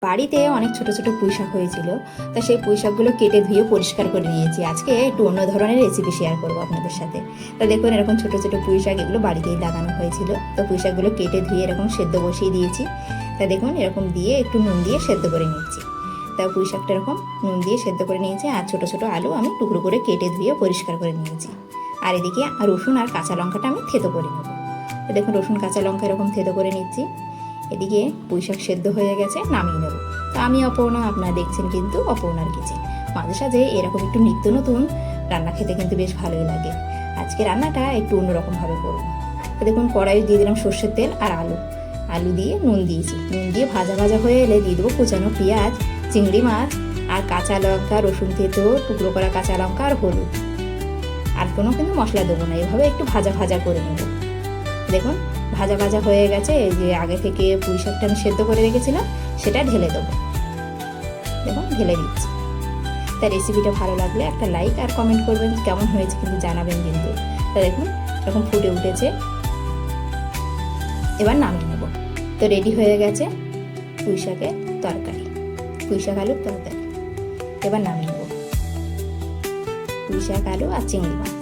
বাড়িতে অনেক ছোট ছোট পুঁই শাক হয়েছিল, তা সেই পুঁই শাকগুলো কেটে ধুয়ে পরিষ্কার করে নিয়েছি। আজকে একটু অন্য ধরনের রেসিপি শেয়ার করবো আপনাদের সাথে। তা দেখুন, এরকম ছোট ছোট পুঁই শাক এগুলো বাড়িতেই লাগানো হয়েছিল। তো পুঁই শাকগুলো কেটে ধুয়ে এরকম সেদ্ধ বসিয়ে দিয়েছি। তা দেখুন, এরকম দিয়ে একটু নুন দিয়ে সেদ্ধ করে নিচ্ছি। তা পুঁই শাকটা এরকম নুন দিয়ে সেদ্ধ করে নিয়েছি। আর ছোট ছোট আলু আমি টুকরো করে কেটে ধুয়ে পরিষ্কার করে নিয়েছি। আর এদিকে রসুন আর কাঁচা লঙ্কাটা আমি থেতো করে নেবো। তো দেখুন, রসুন কাঁচা লঙ্কা এরকম থেতো করে নিচ্ছি। এদিকে পুঁই শাক সেদ্ধ হয়ে গেছে, নামিয়ে নেবো। তো আমি অপর্ণা, আপনারা দেখছেন কিন্তু অপর্ণার কিচেন। মাঝে সাঝে এরকম একটু নিত্য নতুন রান্না খেতে কিন্তু বেশ ভালোই লাগে। আজকে রান্নাটা একটু অন্যরকমভাবে করবো। তো দেখুন, কড়াই দিয়ে দিলাম সর্ষের তেল আর আলু দিয়ে নুন দিয়েছি। নুন দিয়ে ভাজা ভাজা হয়ে এলে দিয়ে দেবো কুচানো পেঁয়াজ, চিংড়ি মাছ আর কাঁচা লঙ্কা, রসুন থেতো, টুকরো করা কাঁচা লঙ্কা আর হলুদ। আর কোনো কিন্তু মশলা দেবো না, এভাবে একটু ভাজা ভাজা করে নেব। দেখুন, ভাজা ভাজা হয়ে গেছে। এই যে আগে থেকে পুঁই শাকটা আমি সেদ্ধ করে রেখেছিলাম, সেটা ঢেলে দেবো। দেখুন, ঢেলে দিচ্ছি। তার রেসিপিটা ভালো লাগলে একটা লাইক আর কমেন্ট করবেন, কেমন হয়েছে কিন্তু জানাবেন কিন্তু। তা দেখুন, এরকম ফুটে উঠেছে, এবার নামিয়ে নেব। তো রেডি হয়ে গেছে পুঁই শাকের তরকারি, পুঁই শাক আলুর তরকারি। এবার নামিয়ে নেব। পুঁই শাক আলু আর চিংড়ি মাছ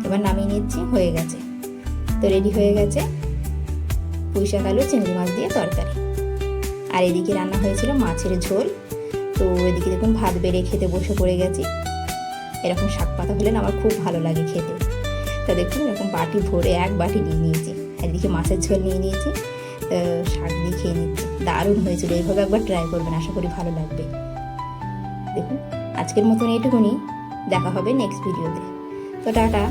এবার নামিয়ে নিচ্ছি, হয়ে গেছে। তো রেডি হয়ে গেছে পুঁই শাক আলু চিংড়ি মাছ দিয়ে তরকারি। আর এদিকে রান্না হয়েছিল মাছের ঝোল। তো এদিকে দেখুন, ভাত বেড়ে খেতে বসে পড়ে গেছি। এরকম শাক পাতা হলে আমার খুব ভালো লাগে খেতে। তা দেখুন, এরকম বাটি ভরে এক বাটি নিয়ে নিয়েছি। আর এদিকে মাছের ঝোল নিয়ে নিয়েছি। শাক দিয়ে খেয়ে নিচ্ছি, দারুণ হয়েছিল। এইভাবে একবার ট্রাই করবেন, আশা করি ভালো লাগবে। দেখুন, আজকের মতন এইটুকুনি, দেখা হবে নেক্সট ভিডিওতে। তো টাটা।